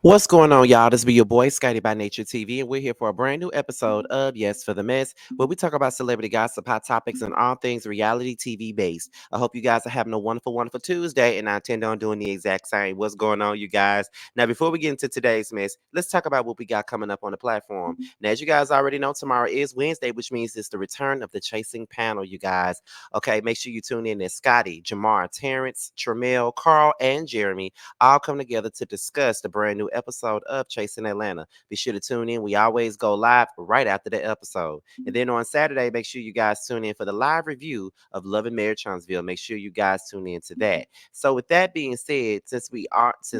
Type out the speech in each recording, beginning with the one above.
What's going on, y'all? This be your boy, Scotty by Nature TV, and we're here for a brand new episode of Yes for the Mess, where we talk about celebrity gossip, hot topics, and all things reality TV based. I hope you guys are having a wonderful, wonderful Tuesday, and I intend on doing the exact same. What's going on, you guys? Now, before we get into today's mess, let's talk about what we got coming up on the platform. Now, as you guys already know, tomorrow is Wednesday, which means it's the return of the Chasing panel, you guys. Okay, make sure you tune in as Scotty, Jamar, Terrence, Tremel, Carl, and Jeremy all come together to discuss the brand new episode of Chasing Atlanta. Be sure to tune in. We always go live right after the episode. And then on Saturday, make sure you guys tune in for the live review of Love and Marriage Huntsville. Make sure you guys tune in to that. So with that being said, since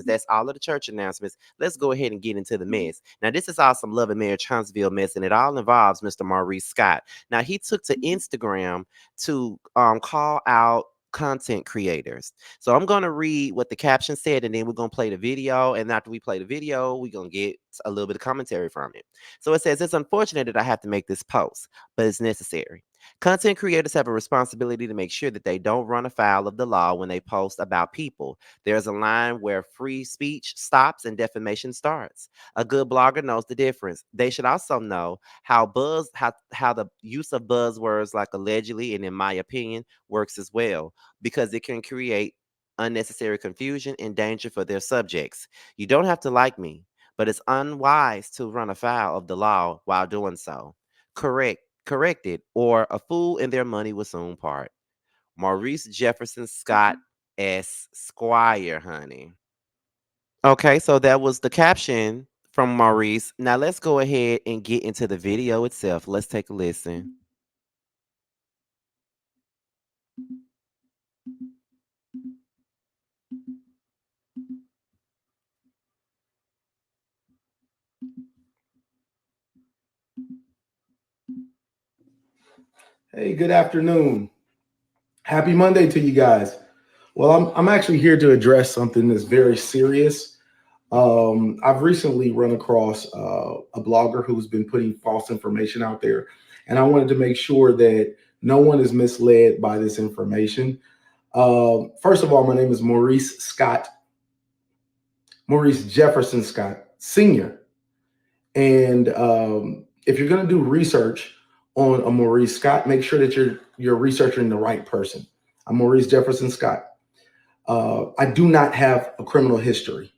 that's all of the church announcements, let's go ahead and get into the mess. Now, this is awesome Love and Marriage Huntsville mess, and it all involves Mr. Maurice Scott. Now, he took to Instagram to call out content creators. So I'm going to read what the caption said, and then we're going to play the video. And after we play the video, we're going to get a little bit of commentary from it. So it says, it's unfortunate that I have to make this post, but it's necessary. Content creators have a responsibility to make sure that they don't run afoul of the law when they post about people. There's a line where free speech stops and defamation starts. A good blogger knows the difference. They should also know how the use of buzzwords like allegedly and in my opinion works as well, because it can create unnecessary confusion and danger for their subjects. You don't have to like me, but it's unwise to run afoul of the law while doing so. Corrected, or a fool and their money will soon part. Maurice Jefferson Scott S. Squire, honey. Okay, so that was the caption from Maurice. Now let's go ahead and get into the video itself. Let's take a listen. Hey, good afternoon. Happy Monday to you guys. Well, I'm actually here to address something that's very serious. I've recently run across a blogger who's been putting false information out there, and I wanted to make sure that no one is misled by this information. First of all, my name is Maurice Scott, Maurice Jefferson Scott Sr. And if you're going to do research on a Maurice Scott, make sure that you're researching the right person. I'm Maurice Jefferson Scott. I do not have a criminal history.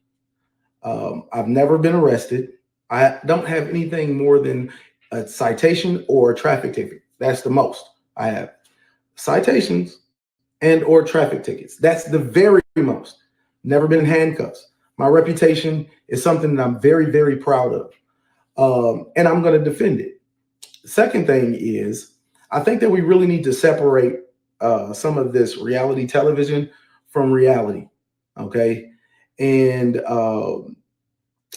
I've never been arrested. I don't have anything more than a citation or a traffic ticket. That's the most I have. Citations and or traffic tickets. That's the very most. Never been in handcuffs. My reputation is something that I'm very, very proud of. And I'm going to defend it. Second thing is, I think that we really need to separate some of this reality television from reality. Okay. And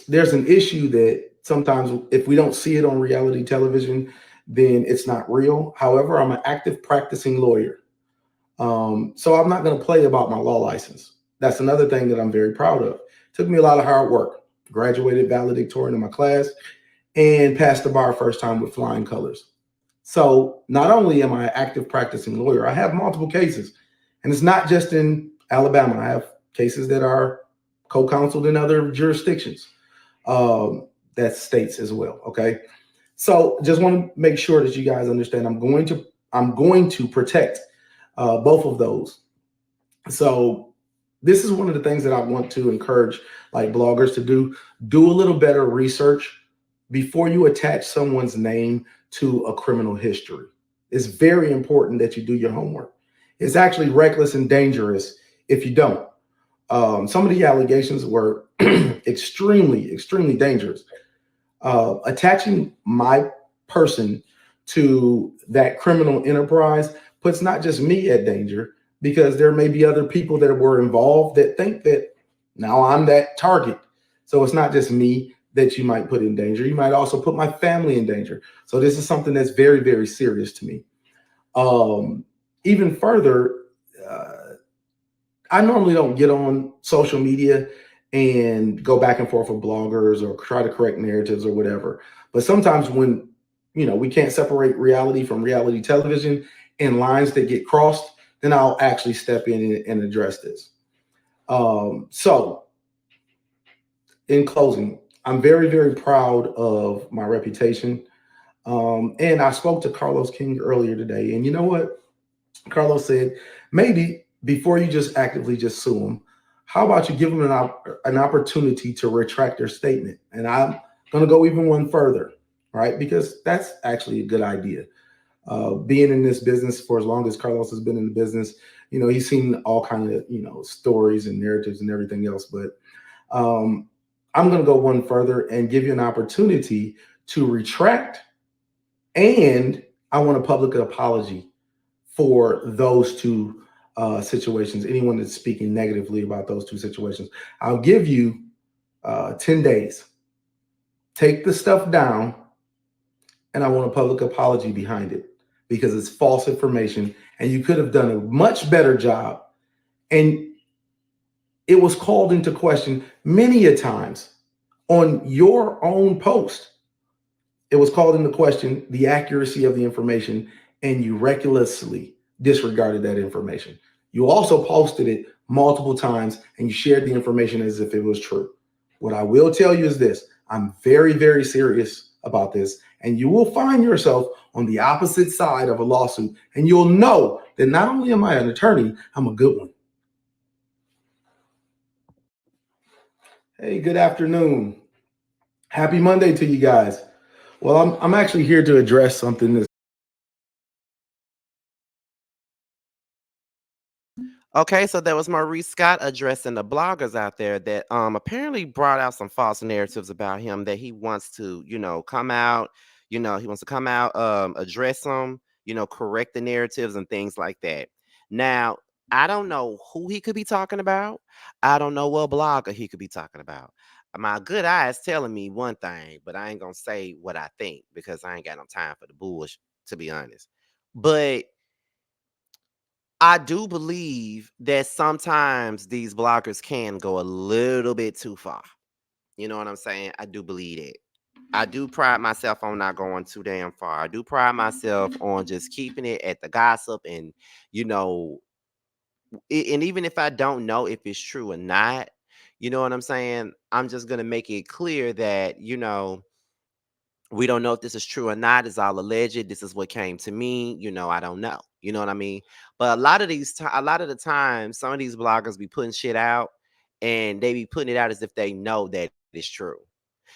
there's an issue that sometimes if we don't see it on reality television, then it's not real. However, I'm an active practicing lawyer. So I'm not going to play about my law license. That's another thing that I'm very proud of. It took me a lot of hard work. Graduated valedictorian in my class and passed the bar first time with flying colors. So not only am I an active practicing lawyer, I have multiple cases. And it's not just in Alabama. I have cases that are co-counseled in other jurisdictions. That's states as well. Okay. So just want to make sure that you guys understand I'm going to protect both of those. So this is one of the things that I want to encourage like bloggers to do. Do a little better research before you attach someone's name to a criminal history. It's very important that you do your homework. It's actually reckless and dangerous if you don't. Some of the allegations were extremely, extremely dangerous. Attaching my person to that criminal enterprise puts not just me at danger, because there may be other people that were involved that think that now I'm that target. So it's not just me that you might put in danger. You might also put my family in danger. So this is something that's very, very serious to me. Even further, I normally don't get on social media and go back and forth with bloggers or try to correct narratives or whatever. But sometimes when, we can't separate reality from reality television and lines that get crossed, then I'll actually step in and address this. So in closing, I'm very, very proud of my reputation. And I spoke to Carlos King earlier today, and you know what? Carlos said, maybe before you just actively just sue them, how about you give them an opportunity to retract their statement? And I'm going to go even one further, right? Because that's actually a good idea. Being in this business for as long as Carlos has been in the business, he's seen all kind of, stories and narratives and everything else. But um, I'm going to go one further and give you an opportunity to retract, and I want a public apology for those two situations. Anyone that's speaking negatively about those two situations, I'll give you 10 days. Take the stuff down, and I want a public apology behind it because it's false information, and you could have done a much better job. And it was called into question many a times on your own post. It was called into question the accuracy of the information, and you recklessly disregarded that information. You also posted it multiple times and you shared the information as if it was true. What I will tell you is this: I'm very, very serious about this, and you will find yourself on the opposite side of a lawsuit, and you'll know that not only am I an attorney, I'm a good one. Hey, good afternoon. Happy Monday to you guys. Well, I'm actually here to address something that's Okay, so there was Maurice Scott addressing the bloggers out there that apparently brought out some false narratives about him that he wants to, come out, he wants to come out, address them, correct the narratives and things like that. Now, I don't know who he could be talking about. I don't know what blogger he could be talking about. My good eye is telling me one thing, but I ain't gonna say what I think because I ain't got no time for the bullshit, to be honest. But I do believe that sometimes these bloggers can go a little bit too far. You know what I'm saying? I do believe it. I do pride myself on not going too damn far. I do pride myself on just keeping it at the gossip and, you know, and even if I don't know if it's true or not, you know what I'm saying? I'm just going to make it clear that, we don't know if this is true or not. It's all alleged. This is what came to me. I don't know. You know what I mean? But a lot of the time, some of these bloggers be putting shit out, and they be putting it out as if they know that it's true.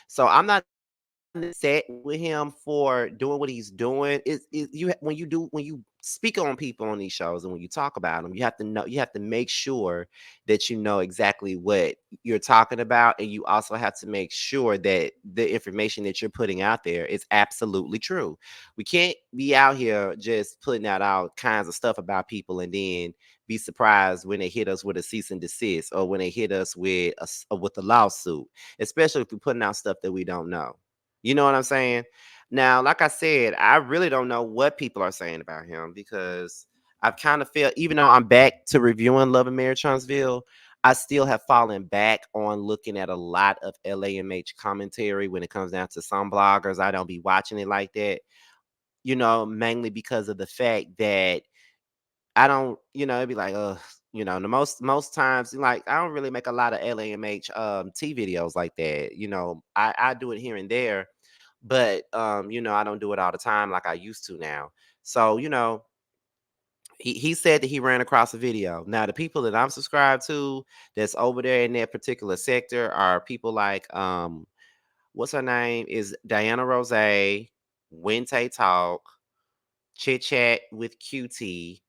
So I'm not upset with him for doing what he's doing. When you speak on people on these shows and when you talk about them, you have to make sure that you know exactly what you're talking about, and you also have to make sure that the information that you're putting out there is absolutely true. We can't be out here just putting out all kinds of stuff about people and then be surprised when they hit us with a cease and desist or when they hit us with with a lawsuit, especially if we're putting out stuff that we don't know. You know what I'm saying? Now, like I said, I really don't know what people are saying about him because I've kind of felt, even though I'm back to reviewing Love and Marriage Huntsville, I still have fallen back on looking at a lot of LAMH commentary when it comes down to some bloggers. I don't be watching it like that, mainly because of the fact that I don't, it'd be like, the most times, like I don't really make a lot of LAMH T videos like that. I do it here and there, but I don't do it all the time like I used to now. So, he said that he ran across a video. Now, the people that I'm subscribed to that's over there in that particular sector are people like what's her name? Is Diana Rose, Wente Talk, Chit Chat with QT.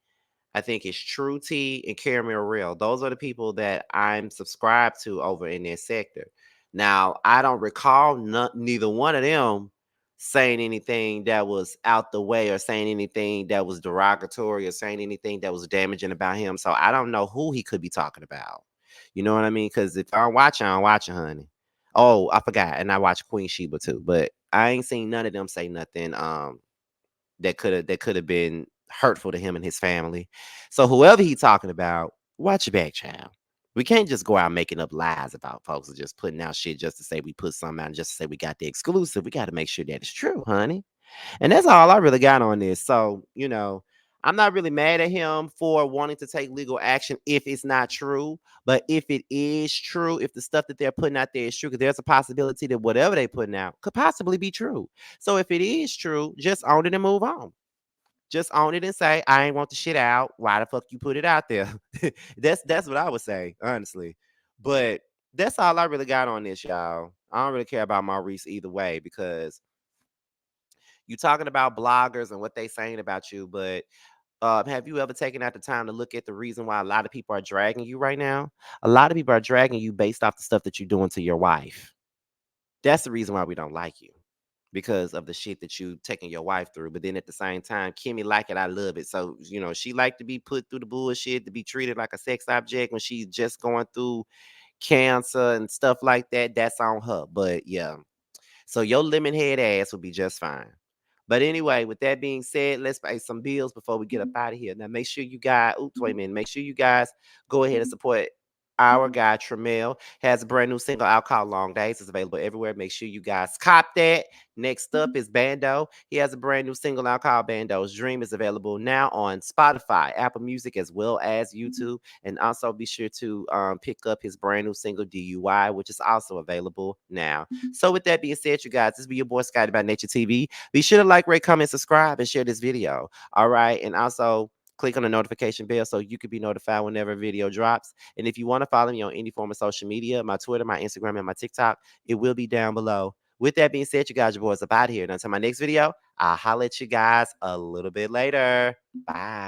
I think it's True T and Caramel Real. Those are the people that I'm subscribed to over in this sector. Now, I don't recall neither one of them saying anything that was out the way or saying anything that was derogatory or saying anything that was damaging about him. So I don't know who he could be talking about. You know what I mean? Because if I'm watching, honey. Oh, I forgot. And I watch Queen Sheba too. But I ain't seen none of them say nothing that could have been hurtful to him and his family. So whoever he talking about, watch your back, child. We can't just go out making up lies about folks and just putting out shit just to say we put something out and just to say we got the exclusive. We got to make sure that it's true, honey. And that's all I really got on this. So, I'm not really mad at him for wanting to take legal action if it's not true. But if it is true, if the stuff that they're putting out there is true, because there's a possibility that whatever they're putting out could possibly be true. So if it is true, just own it and move on. Just own it and say, I ain't want the shit out. Why the fuck you put it out there? That's what I would say, honestly. But that's all I really got on this, y'all. I don't really care about Maurice either way because you talking about bloggers and what they saying about you, but have you ever taken out the time to look at the reason why a lot of people are dragging you right now? A lot of people are dragging you based off the stuff that you're doing to your wife. That's the reason why we don't like you because of the shit that you taking your wife through. But then at the same time, Kimmy like it, I love it. So she like to be put through the bullshit, to be treated like a sex object when she's just going through cancer and stuff like that. That's on her. But yeah, so your lemon head ass will be just fine. But anyway, with that being said, let's pay some bills before we get up out of here. Now, make sure you guys, oops, wait a minute. Make sure you guys go ahead and support our guy Tremel. Has a brand new single out called Long Days. It's available everywhere. Make sure you guys cop that. Next up is Bando. He has a brand new single out called Bando's Dream. Is available now on Spotify, Apple Music, as well as YouTube. And also be sure to pick up his brand new single DUI, which is also available now. So with that being said, you guys, this be your boy Scotty by Nature TV. Be sure to like, rate, comment, subscribe, and share this video. All right. And also click on the notification bell so you can be notified whenever a video drops. And if you want to follow me on any form of social media, my Twitter, my Instagram, and my TikTok, it will be down below. With that being said, you guys, your boys up out here. And until my next video, I'll holler at you guys a little bit later. Bye.